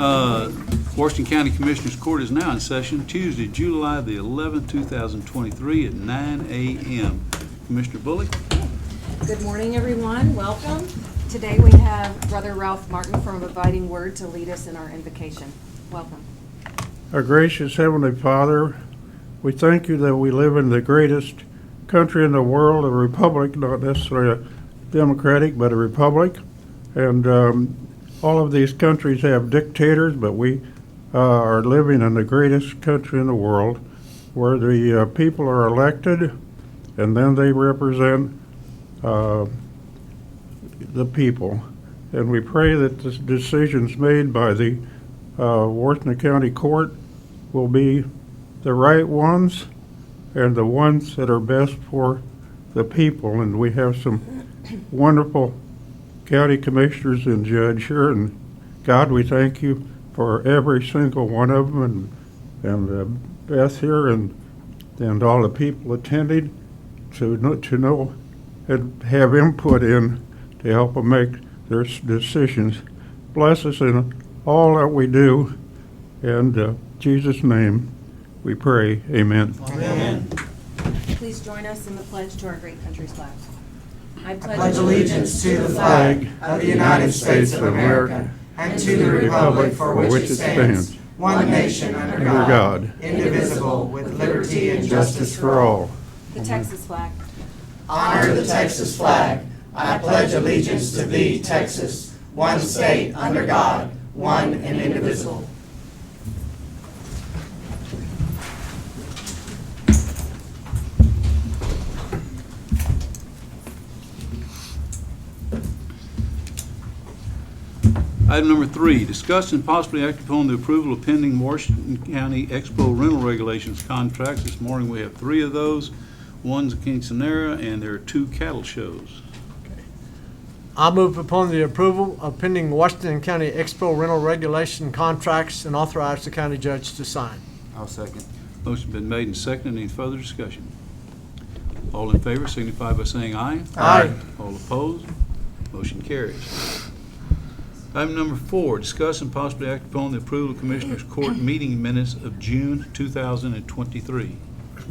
Washington County Commissioners Court is now in session Tuesday, July the 11th, 2023 at 9 a.m. Commissioner Bullock. Good morning, everyone. Welcome. Today we have Brother Ralph Martin from Abiding Word to lead us in our invocation. Welcome. Our gracious Heavenly Father, we thank you that we live in the greatest country in the world, a republic, not necessarily a democratic, but a republic. And all of these countries have dictators, but we are living in the greatest country in the world where the people are elected and then they represent the people. And we pray that the decisions made by the Washington County Court will be the right ones and the ones that are best for the people. And we have some wonderful county commissioners and judge here, and God, we thank you for every single one of them, and Beth here, and all the people attending to know and have input in to help them make their decisions. Bless us in all that we do, and Jesus' name we pray. Amen. Amen. Please join us in the pledge to our great country's flag. I Pledge allegiance to the flag of the United States of America and to the republic for which it stands, one nation under God, indivisible, with liberty and justice for all. The Texas flag. Honor the Texas flag. I pledge allegiance to thee, Texas, one state under God, one and indivisible. Item number 3, discuss and possibly act upon the approval of pending Washington County Expo rental regulations contracts. This morning we have 3 of those. One's a quinceanera, and there are 2 cattle shows. I move upon the approval of pending Washington County Expo rental regulation contracts and authorize the county judge to sign. I'll second. Motion been made and seconded. Any further discussion? All in favor signify by saying aye. Aye. All opposed? Motion carries. Item number 4, discuss and possibly act upon the approval of Commissioners Court meeting minutes of June 2023. Are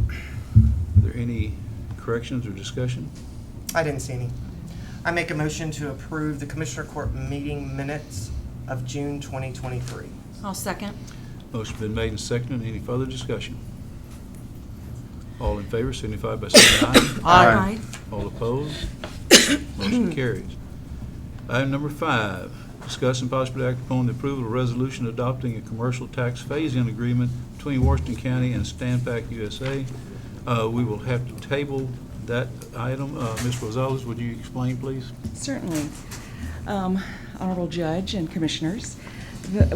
there any corrections or discussion? I didn't see any. I make a motion to approve the Commissioner Court meeting minutes of June 2023. I'll second. Motion been made and seconded. Any further discussion? All in favor signify by saying aye. Aye. All opposed? Motion carries. Item number 5, discuss and possibly act upon the approval of a resolution adopting a commercial tax phase-in agreement between Washington County and Stanpack USA. We will have to table that item. Ms. Rosales, would you explain, please? Certainly. Honorable Judge and Commissioners,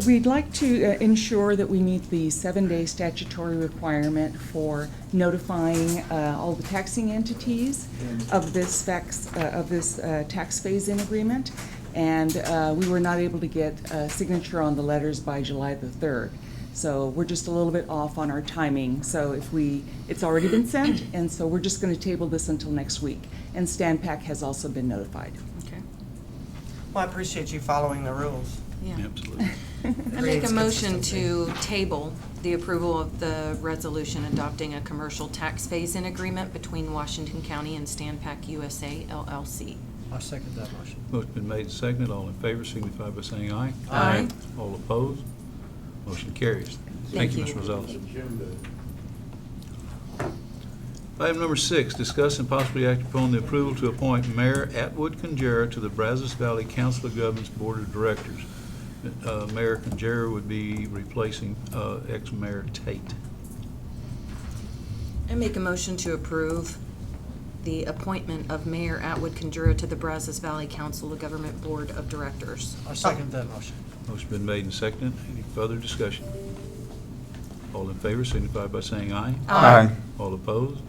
we'd like to ensure that we meet the 7-day statutory requirement for notifying all the taxing entities of this tax phase-in agreement, and we were not able to get a signature on the letters by July the 3rd. So we're just a little bit off on our timing. So it's already been sent, and so we're just going to table this until next week. And Stanpack has also been notified. Okay. Well, I appreciate you following the rules. Yeah. Absolutely. I make a motion to table the approval of the resolution adopting a commercial tax phase-in agreement between Washington County and Stanpack USA LLC. I second that motion. Motion been made and seconded. All in favor signify by saying aye. Aye. All opposed? Motion carries. Thank you, Ms. Rosales. Item number 6, discuss and possibly act upon the approval to appoint Mayor Atwood Conjera to the Brazos Valley Council of Governments Board of Directors. Mayor Conjera would be replacing ex-Mayor Tate. I make a motion to approve the appointment of Mayor Atwood Conjura to the Brazos Valley Council of Government Board of Directors. I second that motion. Motion been made and seconded. Any further discussion? All in favor signify by saying aye. Aye. All opposed?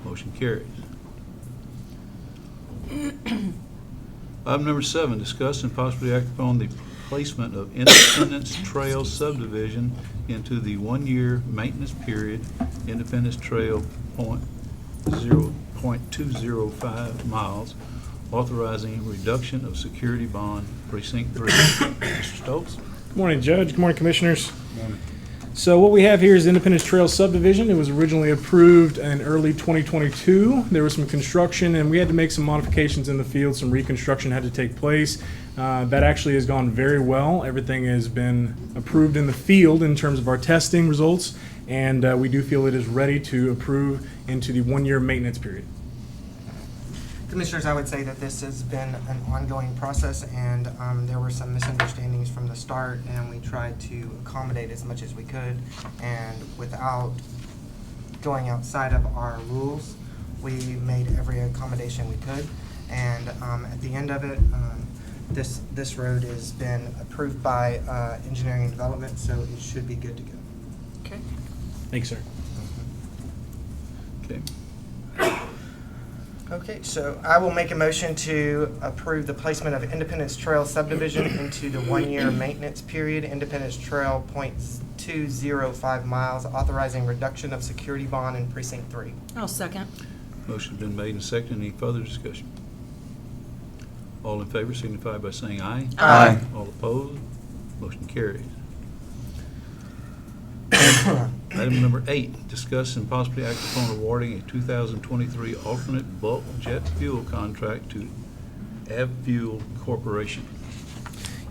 Motion carries. Item number 7, discuss and possibly act upon the placement of Independence Trail subdivision into the 1-year maintenance period. Independence Trail 0.205 miles, authorizing reduction of security bond precinct 3. Mr. Stokes? Good morning, Judge. Good morning, Commissioners. So what we have here is Independence Trail subdivision. It was originally approved in early 2022. There was some construction, and we had to make some modifications in the field. Some reconstruction had to take place. That actually has gone very well. Everything has been approved in the field in terms of our testing results, and we do feel it is ready to approve into the one-year maintenance period. Commissioners, I would say that this has been an ongoing process, and there were some misunderstandings from the start, and we tried to accommodate as much as we could, and without going outside of our rules, we made every accommodation we could, and at the end of it, this road has been approved by Engineering and Development, so it should be good to go. Okay. Thanks, sir. Okay. Okay, so I will make a motion to approve the placement of Independence Trail subdivision into the one-year maintenance period, Independence Trail .205 miles, authorizing reduction of security bond in precinct 3. I'll second. Motion's been made and seconded. Any further discussion? All in favor signify by saying aye. Aye. All opposed? Motion carries. Item number 8, discuss and possibly act upon awarding a 2023 alternate bulk jet fuel contract to AvFuel Corporation.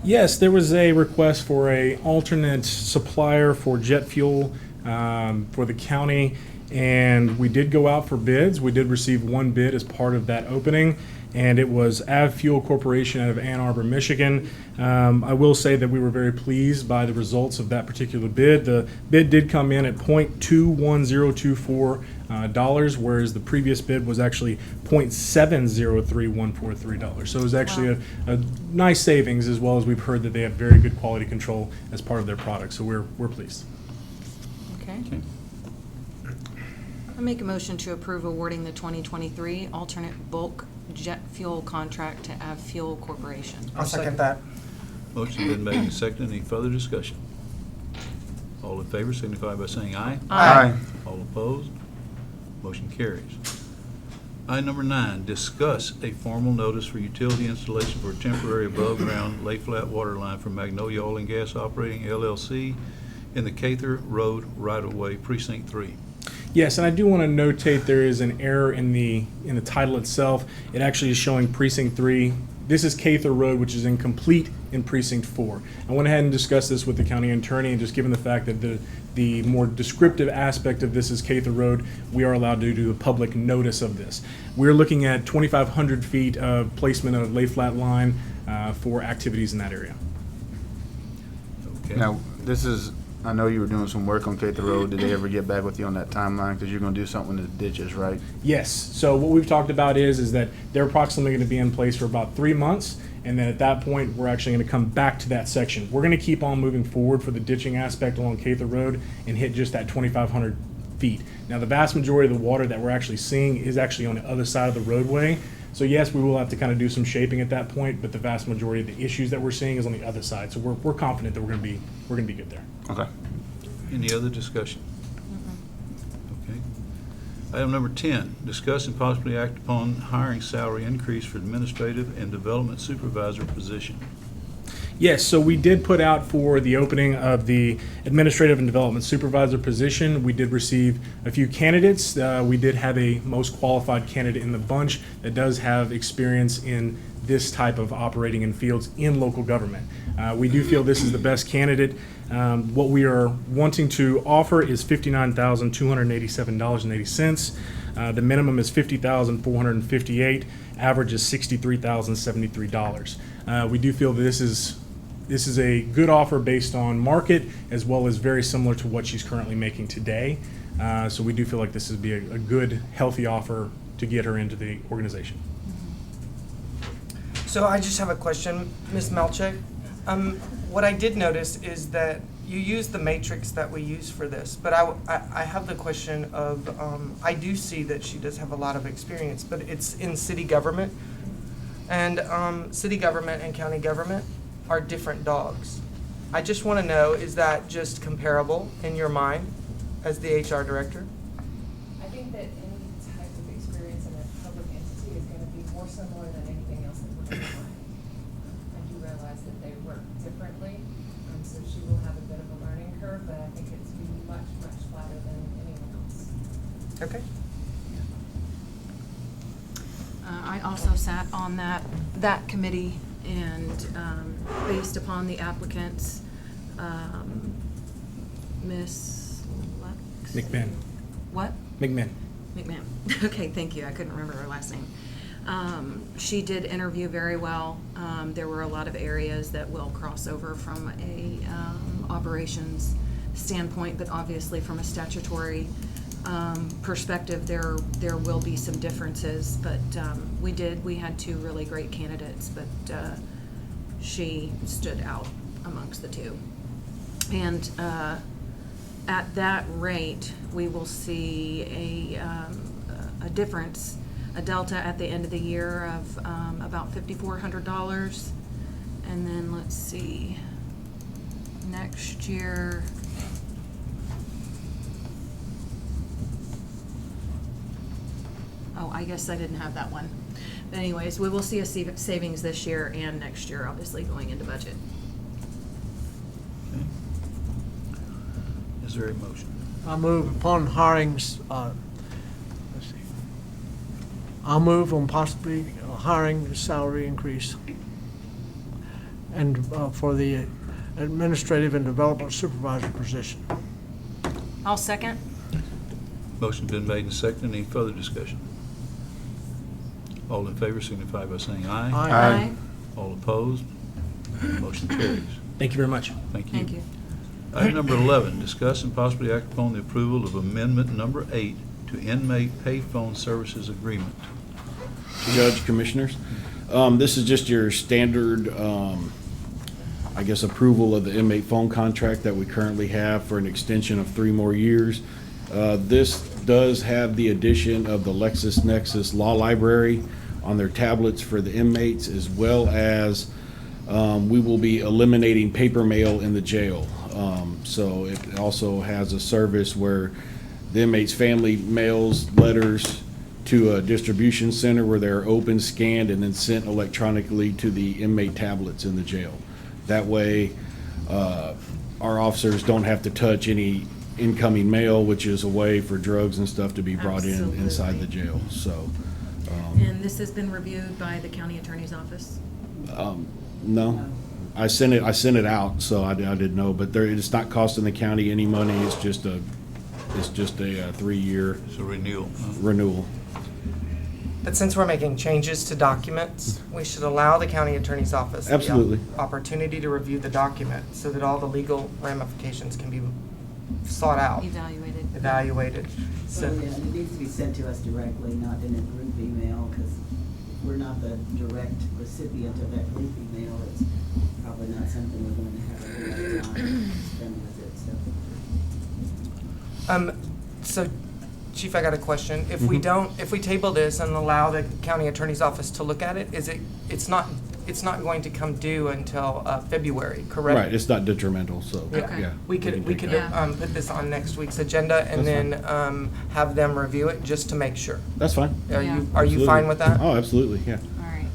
Yes, there was a request for a alternate supplier for jet fuel for the county, and we did go out for bids. We did receive one bid as part of that opening, and it was AvFuel Corporation out of Ann Arbor, Michigan. I will say that we were very pleased by the results of that particular bid. The bid did come in at $0.21024, whereas the previous bid was actually $0.703143. So it was actually a nice savings, as well as we've heard that they have very good quality control as part of their product. So we're pleased. Okay. Okay. I make a motion to approve awarding the 2023 alternate bulk jet fuel contract to AvFuel Corporation. I'll second that. Motion's been made and seconded. Any further discussion? All in favor signify by saying aye. Aye. All opposed? Motion carries. Item number 9, discuss a formal notice for utility installation for a temporary above-ground lay-flat water line for Magnolia Oil and Gas Operating LLC in the Cather Road right-of-way, Precinct 3. Yes, and I do want to notate there is an error in the title itself. It actually is showing Precinct 3. This is Cather Road, which is incomplete in Precinct 4. I went ahead and discussed this with the county attorney, and just given the fact that the more descriptive aspect of this is Cather Road, we are allowed to do a public notice of this. We're looking at 2,500 feet of placement of lay-flat line for activities in that area. Okay. Now, this is, I know you were doing some work on Cather Road. Did they ever get back with you on that timeline? Because you're going to do something with the ditches, right? Yes. So what we've talked about is that they're approximately going to be in place for about 3 months, and then at that point, we're actually going to come back to that section. We're going to keep on moving forward for the ditching aspect along Cather Road and hit just that 2,500 feet. Now, the vast majority of the water that we're actually seeing is actually on the other side of the roadway. So yes, we will have to kind of do some shaping at that point, but the vast majority of the issues that we're seeing is on the other side. So we're confident that we're going to be good there. Okay. Any other discussion? Okay. Item number 10, discuss and possibly act upon hiring salary increase for administrative and development supervisor position. Yes, so we did put out for the opening of the administrative and development supervisor position. We did receive a few candidates. We did have a most qualified candidate in the bunch that does have experience in this type of operating in fields in local government. We do feel this is the best candidate. What we are wanting to offer is $59,287.80. The minimum is $50,458. Average is $63,073. We do feel that this is a good offer based on market, as well as very similar to what she's currently making today. So we do feel like this would be a good, healthy offer to get her into the organization. So I just have a question, Ms. Melchick. What I did notice is that you use the matrix that we use for this, but I have the question of, I do see that she does have a lot of experience, but it's in city government. And city government and county government are different dogs. I just want to know, is that just comparable in your mind as the HR director? I think that any type of experience in a public entity is going to be more similar than anything else that we're going to find. I do realize that they work differently, so Okay. I also sat on that committee, and based upon the applicants, Miss Lex? McMahon. What? McMahon. McMahon. Okay, thank you. I couldn't remember her last name. She did interview very well. There were a lot of areas that will cross over from a operations standpoint, but obviously from a statutory perspective, there will be some differences. But we had two really great candidates, but she stood out amongst the two. And at that rate, we will see a difference, a delta at the end of the year of about $5,400. And then let's see, next year, oh, I guess I didn't have that one. But anyways, we will see a savings this year and next year, obviously going into budget. Okay. Is there a motion? I move upon hiring, let's see. I'll move on possibly hiring a salary increase and for the administrative and development supervisor position. I'll second. Motion's been made and seconded. Any further discussion? All in favor signify by saying aye. Aye. All opposed? Motion carries. Thank you very much. Thank you. Thank you. Item number 11, discuss and possibly act upon the approval of amendment number 8 to inmate payphone services agreement. Judge, Commissioners, this is just your standard, I guess, approval of the inmate phone contract that we currently have for an extension of 3 more years. This does have the addition of the LexisNexis Law Library on their tablets for the inmates, as well as we will be eliminating paper mail in the jail. So it also has a service where the inmate's family mails letters to a distribution center where they're opened, scanned, and then sent electronically to the inmate tablets in the jail. That way, our officers don't have to touch any incoming mail, which is a way for drugs and stuff to be brought in inside the jail. So, And this has been reviewed by the county attorney's office? no, I sent it out, so I didn't know, but it's not costing the county any money. It's just a 3-year It's a renewal. renewal. But since we're making changes to documents, we should allow the county attorney's office the Absolutely. opportunity to review the document so that all the legal ramifications can be sought out, Evaluated. evaluated. So, Well, yeah, it needs to be sent to us directly, not in a group email, because we're not the direct recipient of that group email. It's probably not something we're going to have a whole lot of time to spend with it, so. so Chief, I got a question. If we table this and allow the county attorney's office to look at it, it's not going to come due until February, correct? Right, it's not detrimental, so, Okay. yeah. We could Yeah. put this on next week's agenda and That's then have them review it just to make sure. That's fine. Are Yeah. you Absolutely. fine with that? Oh, absolutely, yeah. All right.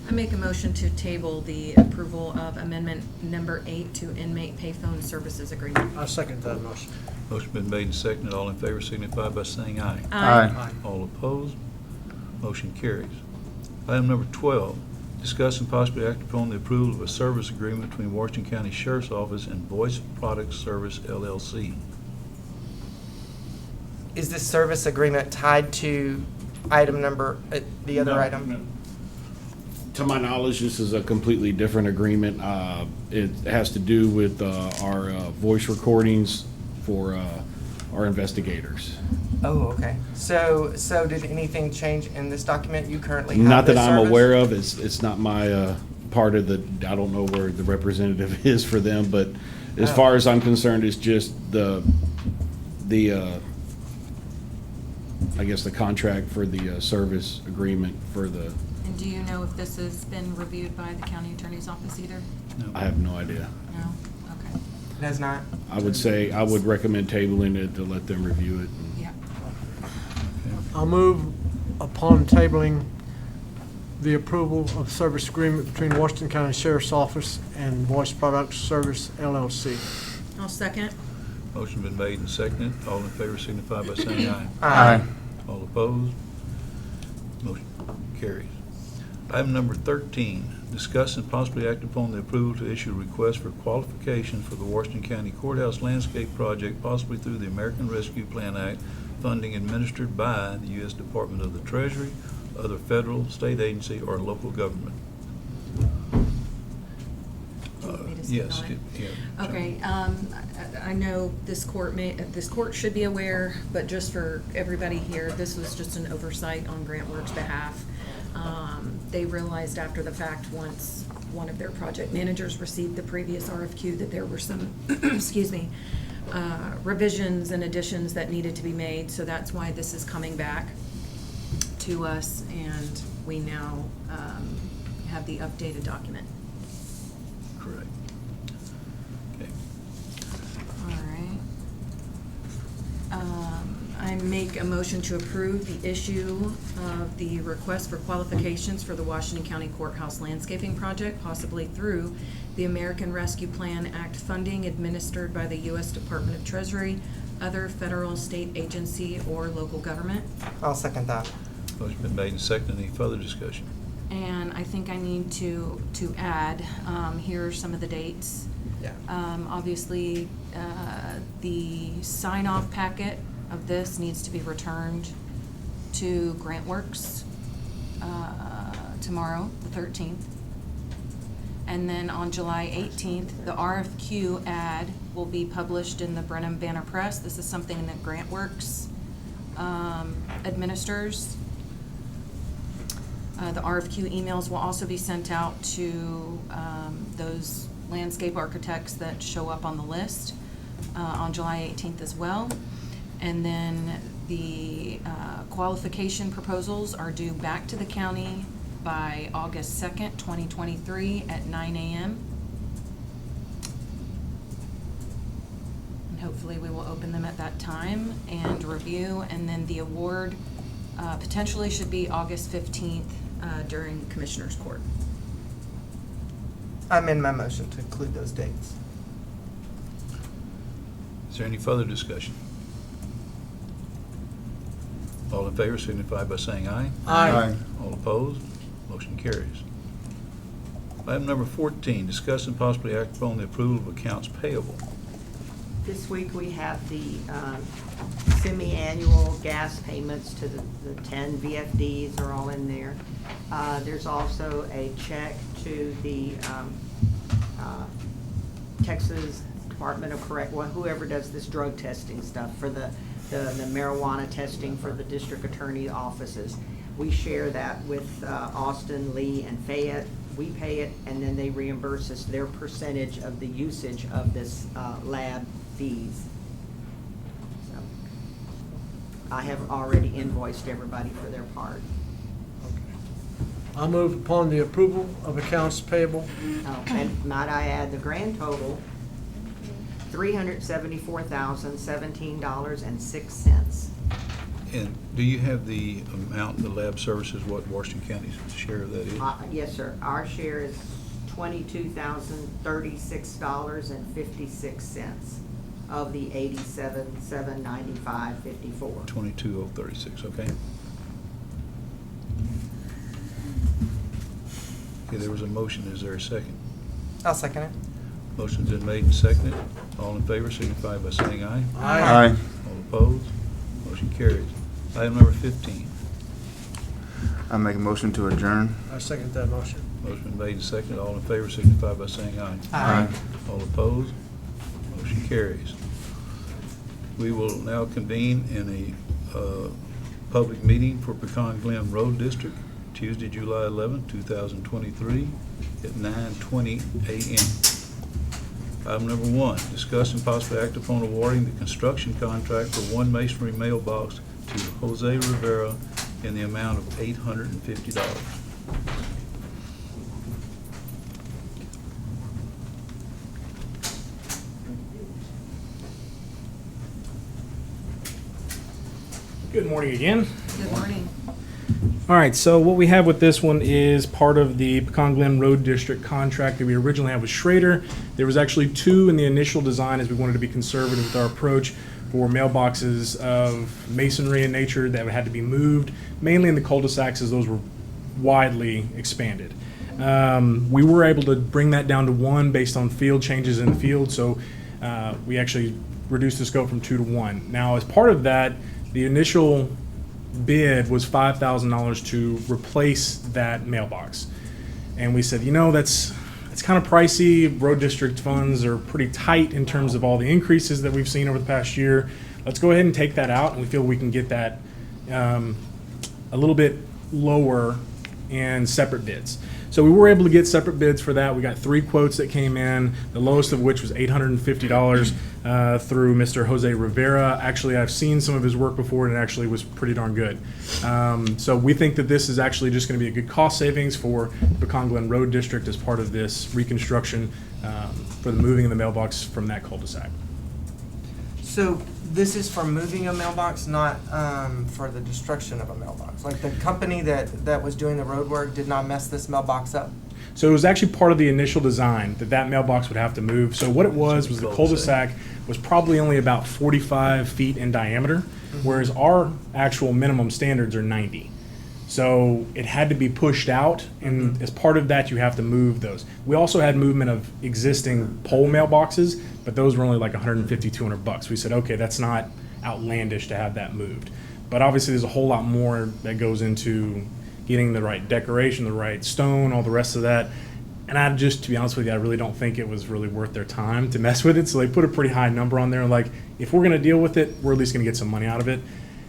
I make a motion to table the approval of amendment number 8 to inmate payphone services agreement. I second that motion. Motion been made and seconded. All in favor signify by saying aye. Aye. All opposed? Motion carries. Item number 12, discuss and possibly act upon the approval of a service agreement between Washington County Sheriff's Office and Voice Products Service LLC. Is this service agreement tied to item number, the other No, item? To my knowledge, this is a completely different agreement. It has to do with our voice recordings for our investigators. Oh, okay. So did anything change in this document? You currently have Not that this I'm service? aware of. It's not my part of the, I don't know where the representative is for them, but as Oh. far as I'm concerned, it's just the I guess the contract for the service agreement for the, And do you know if this has been reviewed by the county attorney's office either? I have no idea. No? Okay. It has not? I would say, I would recommend tabling it to let them review it. Yeah. I'll move upon tabling the approval of service agreement between Washington County Sheriff's Office and Voice Products Service LLC. I'll second. Motion been made and seconded. All in favor signify by saying aye. Aye. All opposed? Motion carries. Item number 13, discuss and possibly act upon the approval to issue a request for qualifications for the Washington County Courthouse Landscape Project, possibly through the American Rescue Plan Act, funding administered by the U.S. Department of the Treasury, other federal, state agency, or local government. Do you want me to speak Yes. on it? Yeah. Okay, I know this court should be aware, but just for everybody here, this was just an oversight on GrantWorks' behalf. They realized after the fact, once one of their project managers received the previous RFQ, that there were some, excuse me, revisions and additions that needed to be made, so that's why this is coming back to us, and we now have the updated document. Correct. Okay. All right. I make a motion to approve the issue of the request for qualifications for the Washington County Courthouse Landscaping Project, possibly through the American Rescue Plan Act funding administered by the U.S. Department of Treasury, other federal, state agency, or local government. I'll second that. Motion been made and seconded. Any further discussion? And I think I need to add, here are some of the dates. Yeah. Obviously, the sign-off packet of this needs to be returned to GrantWorks tomorrow, the 13th. And then on July 18th, the RFQ ad will be published in the Brenham Banner Press. This is something that GrantWorks administers. The RFQ emails will also be sent out to those landscape architects that show up on the list on July 18th as well. And then the qualification proposals are due back to the county by August 2nd, 2023 at 9 a.m. And hopefully we will open them at that time and review. And then the award potentially should be August 15th during Commissioner's Court. I amend my motion to include those dates. Is there any further discussion? All in favor signify by saying aye. Aye. All opposed? Motion carries. Item number 14, discuss and possibly act upon the approval of accounts payable. This week, we have the semi-annual gas payments to the 10 VFDs are all in there. There's also a check to the Texas Department of whoever does this drug testing stuff for the marijuana testing for the district attorney offices. We share that with Austin, Lee, and Fayette. We pay it, and then they reimburse us their percentage of the usage of this lab fees. So I have already invoiced everybody for their part. I move upon the approval of accounts payable. Oh, and might I add the grand total, $374,017.06. And do you have the amount, the lab services, what Washington County's share of that is? Yes, sir. Our share is $22,036.56 of the $87,795.54. 22,036, okay. Okay, there was a motion. Is there a second? I'll second it. Motion's been made and seconded. All in favor signify by saying aye. Aye. All opposed? Motion carries. Item number 15. I make a motion to adjourn. I second that motion. Motion been made and seconded. All in favor signify by saying aye. Aye. All opposed? Motion carries. We will now convene in a public meeting for Pecan Glen Road District, Tuesday, July 11, 2023, at 9:20 a.m. Item number 1, discuss and possibly act upon awarding the construction contract for one masonry mailbox to Jose Rivera in the amount of $850. Good morning again. Good morning. All right, so what we have with this one is part of the Pecan Glen Road District contract that we originally had with Schrader. There was actually 2 in the initial design, as we wanted to be conservative with our approach, for mailboxes of masonry in nature that had to be moved, mainly in the cul-de-sacs as those were widely expanded. We were able to bring that down to 1 based on field changes in the field, so we actually reduced the scope from 2 to 1. Now, as part of that, the initial bid was $5,000 to replace that mailbox. And we said, that's kind of pricey. Road district funds are pretty tight in terms of all the increases that we've seen over the past year. Let's go ahead and take that out, and we feel we can get that a little bit lower in separate bids. So we were able to get separate bids for that. We got 3 quotes that came in, the lowest of which was $850 through Mr. Jose Rivera. Actually, I've seen some of his work before, and it actually was pretty darn good. So we think that this is actually just going to be a good cost savings for the Pecan Glen Road District as part of this reconstruction for the moving of the mailbox from that cul-de-sac. So this is for moving a mailbox, not for the destruction of a mailbox? Like the company that was doing the road work did not mess this mailbox up? So it was actually part of the initial design that mailbox would have to move. So what it was the cul-de-sac was probably only about 45 feet in diameter, whereas our actual minimum standards are 90. So it had to be pushed out, and as part of that, you have to move those. We also had movement of existing pole mailboxes, but those were only like $150, $200. We said, okay, that's not outlandish to have that moved. But obviously, there's a whole lot more that goes into getting the right decoration, the right stone, all the rest of that. And I just, to be honest with you, I really don't think it was really worth their time to mess with it. So they put a pretty high number on there. Like, if we're going to deal with it, we're at least going to get some money out of it.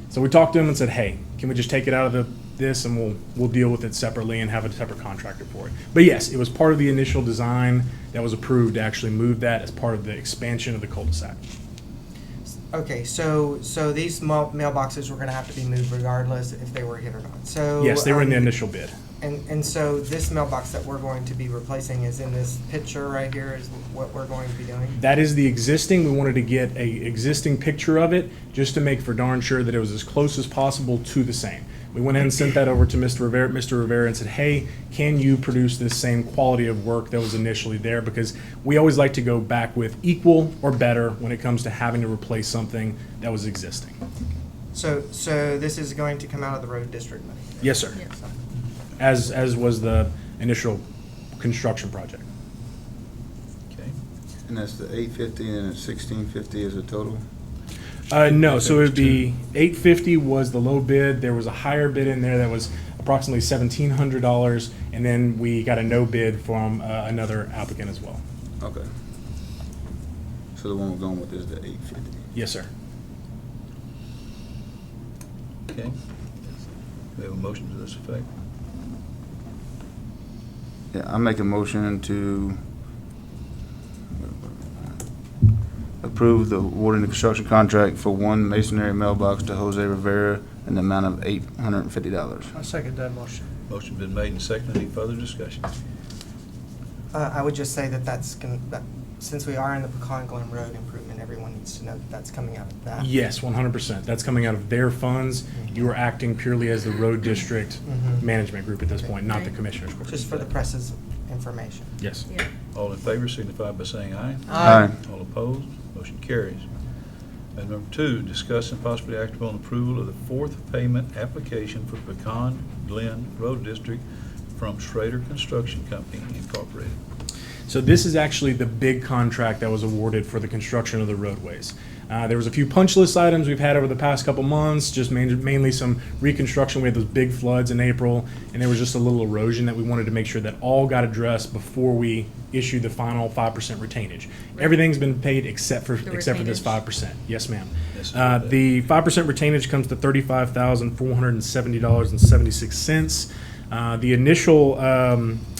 So we talked to them and said, hey, can we just take it out of this and we'll deal with it separately and have a separate contractor for it. But yes, it was part of the initial design that was approved to actually move that as part of the expansion of the cul-de-sac. Okay, so these mailboxes were gonna have to be moved regardless if they were hit or not. So Yes, they were in the initial bid. And so this mailbox that we're going to be replacing is in this picture right here is what we're going to be doing? That is the existing. We wanted to get a existing picture of it just to make for darn sure that it was as close as possible to the same. We went ahead and sent that over to Mr. Rivera and said, hey, can you produce this same quality of work that was initially there? Because we always like to go back with equal or better when it comes to having to replace something that was existing. So this is going to come out of the road district money? Yes, sir. As was the initial construction project. Okay. And that's the 850 and the 1650 is a total? No, so it would be $850 was the low bid. There was a higher bid in there that was approximately $1,700, and then we got a no bid from another applicant as well. Okay. So the one we're going with is the 850? Yes, sir. Okay. We have a motion to this effect. Yeah, I make a motion to approve the awarding the construction contract for one masonry mailbox to Jose Rivera in the amount of $850. I second that motion. Motion been made and seconded. Any further discussion? I would just say that since we are in the Pecan Glen Road improvement, everyone needs to know that that's coming out of that. Yes, 100%. That's coming out of their funds. You are acting purely as the road district management group at this point, not the commissioners court. Just for the press's information. Yes. Yeah. All in favor signify by saying aye. Aye. All opposed, motion carries. Item number 2, discuss and possibly act upon approval of the fourth payment application for Pecan Glen Road District from Schrader Construction Company Incorporated. So this is actually the big contract that was awarded for the construction of the roadways. There was a few punch list items we've had over the past couple months, just mainly some reconstruction. We had those big floods in April, and there was just a little erosion that we wanted to make sure that all got addressed before we issued the final 5% retainage. Everything's been paid except for this retainage? 5%. Yes, ma'am. Yes, The 5% retainage comes to $35,470.76. The initial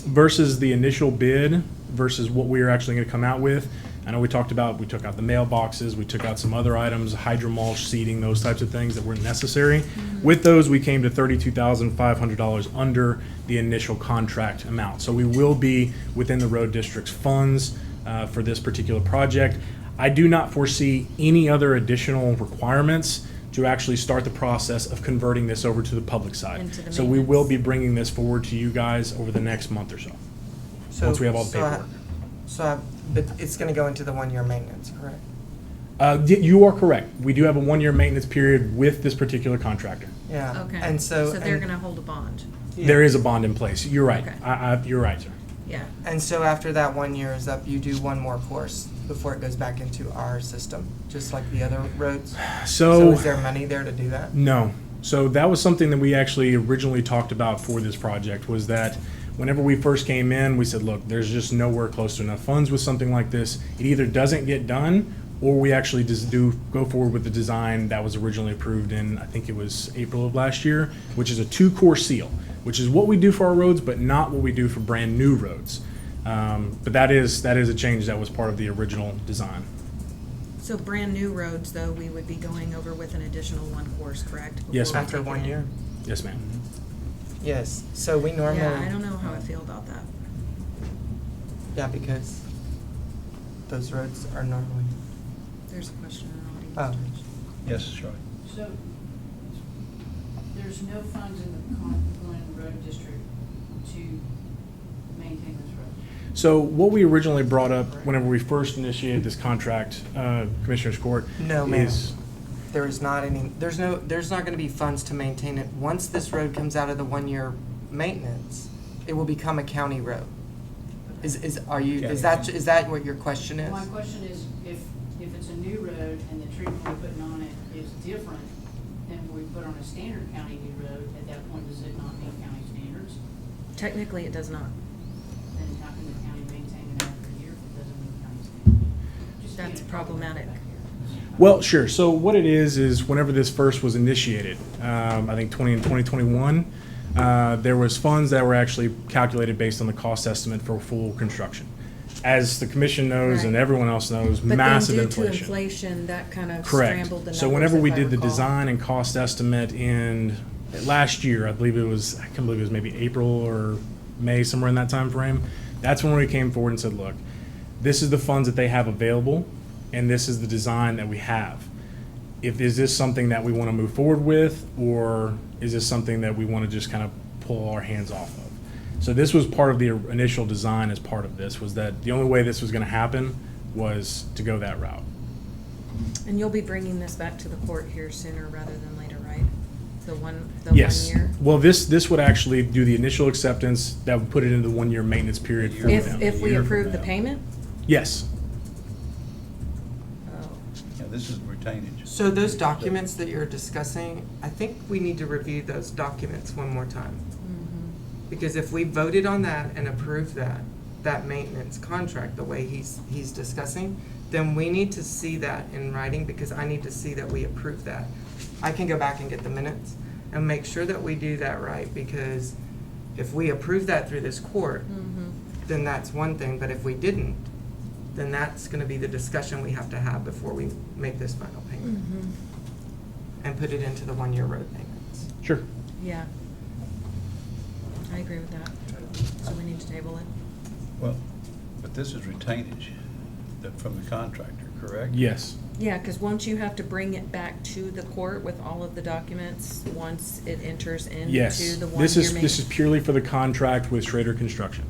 versus the initial bid versus what we are actually going to come out with. I know we took out the mailboxes, we took out some other items, hydromulch, seating, those types of things that weren't necessary. With those, we came to $32,500 under the initial contract amount. So we will be within the road district's funds for this particular project. I do not foresee any other additional requirements to actually start the process of converting this over to the public side. Into the So we will maintenance. be bringing this forward to you guys over the next month or so, once we have all the paperwork. But it's gonna go into the one-year maintenance, correct? You are correct. We do have a one-year maintenance period with this particular contractor. Yeah. Okay. And so. So they're and- gonna hold a bond. yeah. There is a bond in place. You're right. Okay. You're right, sir. Yeah. And so after that 1 year is up, you do one more course before it goes back into our system, just like the other roads? So is there money there to do that? No. So that was something that we actually originally talked about for this project, was that whenever we first came in, we said, look, there's just nowhere close to enough funds with something like this. It either doesn't get done, or we actually just go forward with the design that was originally approved in, I think it was April of last year, which is a 2-core seal, which is what we do for our roads, but not what we do for brand-new roads. But that is a change that was part of the original design. So brand new roads, though, we would be going over with an additional one course, correct? Yes, Before we After take it 1 in? year? Yes, ma'am. Yes, so we normally. Yeah, I don't know how I feel about that. Yeah, because those roads are normally. There's a question in Oh. the audience. Yes, Charlie. So, there's no funds in the Glen Road District to maintain this road? So what we originally brought up whenever we first initiated this contract, Commissioners Court, No, ma'am. is There is not any, there's not gonna be funds to maintain it. Once this road comes out of the 1 year maintenance, it will become a county road. Is that what your question is? My question is, if it's a new road and the treatment we're putting on it is different than we put on a standard county new road, at that point, does it not meet county standards? Technically, it does not. Then how can the county maintain it after a year if it doesn't meet county standards? Just That's being problematic. back here. Well, sure. So what it is whenever this first was initiated, I think in 2021, there was funds that were actually calculated based on the cost estimate for full construction. As the commission knows and Right. everyone else knows, But massive then due to inflation. inflation, that kind of Correct. scrambled the numbers, So whenever we if I did the recall. design and cost estimate in last year, I can't believe it was maybe April or May, somewhere in that time frame. That's when we came forward and said, look, this is the funds that they have available, and this is the design that we have. Is this something that we want to move forward with, or is this something that we want to just kind of pull our hands off of? So this was part of the initial design as part of this, was that the only way this was going to happen was to go that route. And you'll be bringing this back to the court here sooner rather than later, right? The one Yes. year? Well, this would actually do the initial acceptance, that would put it into the 1-year maintenance period for them. If we approve the payment? Yes. Oh. Yeah, this is retainage. So those documents that you're discussing, I think we need to review those documents one more time. Because if we voted on that and approved that maintenance contract the way he's discussing, then we need to see that in writing, because I need to see that we approve that. I can go back and get the minutes and make sure that we do that right, because if we approve that through this court, then that's one thing, but if we didn't, then that's gonna be the discussion we have to have before we make this final payment and put it into the 1 year road payments. Sure. Yeah. I agree with that. So we need to table it. Well, but this is retainage from the contractor, correct? Yes. Yeah, because once you have to bring it back to the court with all of the documents, once it enters Yes. into the 1 year This is maintenance. purely for the contract with Schrader Construction.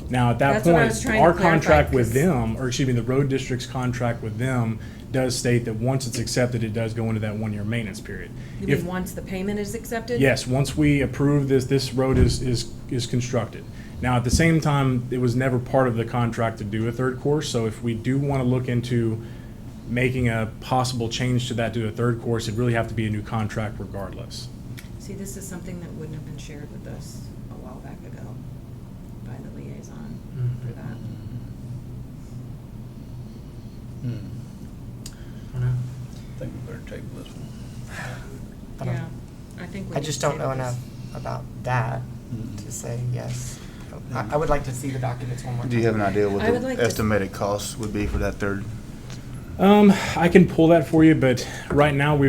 Now, at that That's what I was point, trying to our clarify, contract with 'cause- them, or excuse me, the road district's contract with them does state that once it's accepted, it does go into that 1-year maintenance period. You If- mean once the payment is accepted? Yes, once we approve this road is constructed. Now, at the same time, it was never part of the contract to do a third course, so if we do want to look into making a possible change to that to a third course, it'd really have to be a new contract regardless. See, this is something that wouldn't have been shared with us a while back ago by the liaison for that. I think we better table this one. I don't- Yeah, I think we. I need just to don't know table this. enough about that to say yes. I would like to see the documents one more time. Do you have an idea what I would the like to- estimated cost would be for that third? I can pull that for you, but right now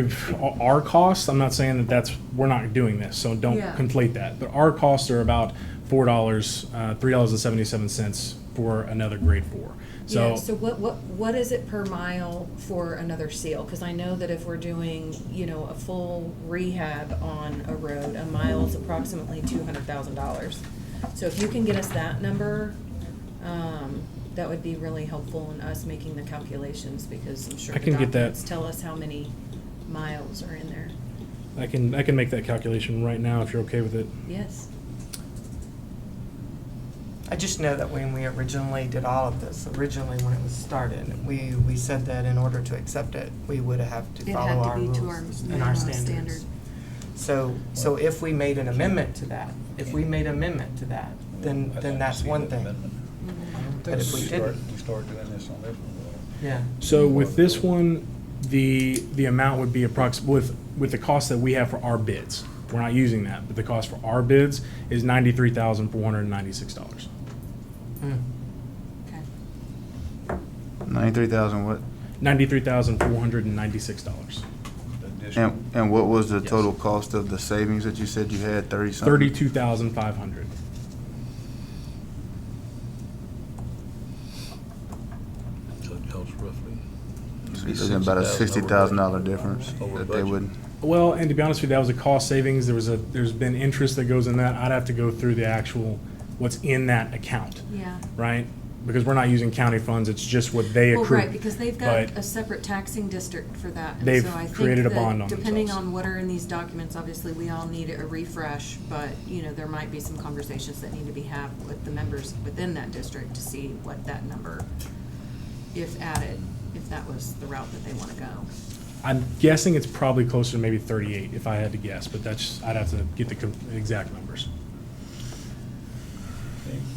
our costs, I'm not saying we're not doing this, so don't Yeah. conflate that. But our costs are about $4, $3.77 for another grade 4. Yeah, So, so what is it per mile for another seal? Because I know that if we're doing, you know, a full rehab on a road, a mile is approximately $200,000. So if you can get us that number, that would be really helpful in us making the calculations, because I'm sure I the can get that. documents tell us how many miles are in there. I can make that calculation right now if you're okay with it. Yes. I just know that when we originally did all of this, originally when it was started, we said that in order to accept it, we would have to It follow had to our be to our rules and minimum our standard. standards. So if we made an amendment to that, then that's one thing. But if we didn't, We start doing this on this one. yeah. So with this one, the amount would be with the cost that we have for our bids. We're not using that, but the cost for our bids is $93,496. Okay. 93,000 what? $93,496. And what was the Yes. total cost of the savings that you said you had, 30-something? $32,500. So it helps roughly. So you're looking at about a $60,000 difference Over that they budget. would. Well, and to be honest with you, that was a cost savings. There's been interest that goes in that. I'd have to go through the actual, what's in that account, Yeah. right? Because we're not using county funds, it's just what they Well, accrue. right, because they've got But a separate taxing district for that. And They've so I think created a that bond on depending themselves. on what are in these documents, obviously, we all need a refresh, but, you know, there might be some conversations that need to be had with the members within that district to see what that number, if added, if that was the route that they want to go. I'm guessing it's probably closer to maybe 38 if I had to guess, but I'd have to get the exact numbers.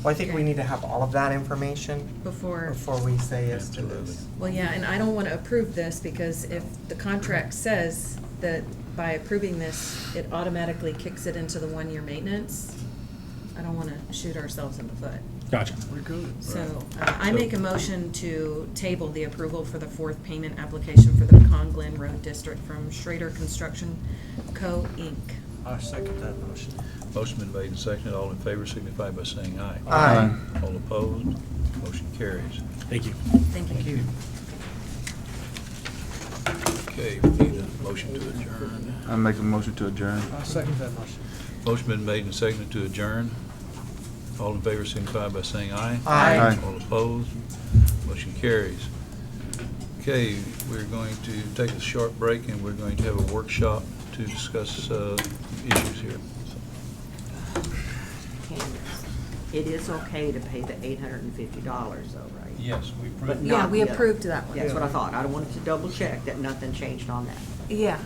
Well, I think we need to have all of that information Before, we say yes to this. well, yeah, and I don't want to approve this, because if the contract says that by approving this, it automatically kicks it into the one-year maintenance, I don't want to shoot ourselves in the foot. Gotcha. So I make a motion to table the approval for the fourth payment application for the Pecan Glen Road District from Schrader Construction Co., Inc. I second that motion. Motion been made and seconded. All in favor signify by saying aye. Aye. All opposed, motion carries. Thank you. Thank Thank you. you. Okay, we need a motion to adjourn. I make a motion to adjourn. I second that motion. Motion been made and seconded to adjourn. All in favor signify by saying aye. Aye. All opposed, motion carries. Okay, we're going to take a short break, and we're going to have a workshop to discuss issues here. It is okay to pay the $850 though, right? Yes, we But Yeah, not we the other. approved that one. That's what I thought. I wanted to double check that nothing changed on that. Yeah,